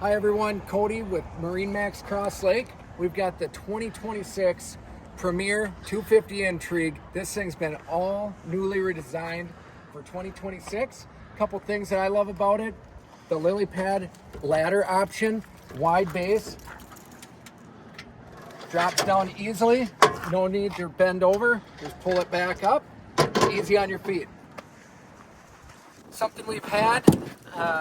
Hi everyone, Cody with MarineMax Crosslake. We've got the 2026 Premier 250 Intrigue. This thing's been all newly redesigned for 2026. A couple things that I love about it: the lily pad ladder option, wide base, drops down easily, no need to bend over, just pull it back up, easy on your feet. Something we've had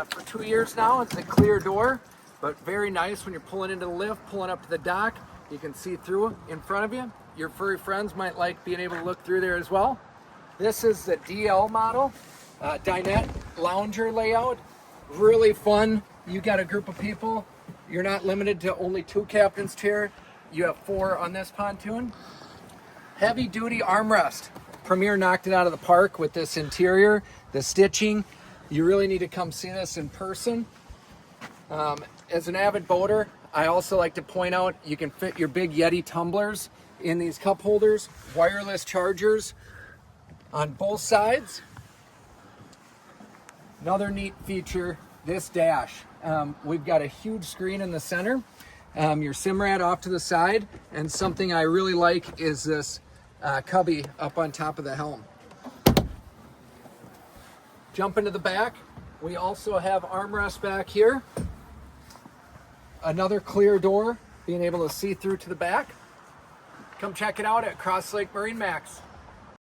for 2 years now is the clear door, but very nice when you're pulling into the lift, pulling up to the dock. You can see through in front of you. Your furry friends might like being able to look through there as well. This is the DL model, dinette lounger layout. Really fun. You got a group of people. You're not limited to only 2 captain's chair. You have 4 on this pontoon. Heavy duty armrest. Premier knocked it out of the park with this interior, the stitching. You really need to come see this in person. As an avid boater, I also like to point out you can fit your big Yeti tumblers in these cup holders, wireless chargers on both sides. Another neat feature, this dash. We've got a huge screen in the center, your Simrad off to the side, and something I really like is this cubby up on top of the helm. Jump into the back. We also have armrest back here. Another clear door, being able to see through to the back. Come check it out at Crosslake MarineMax.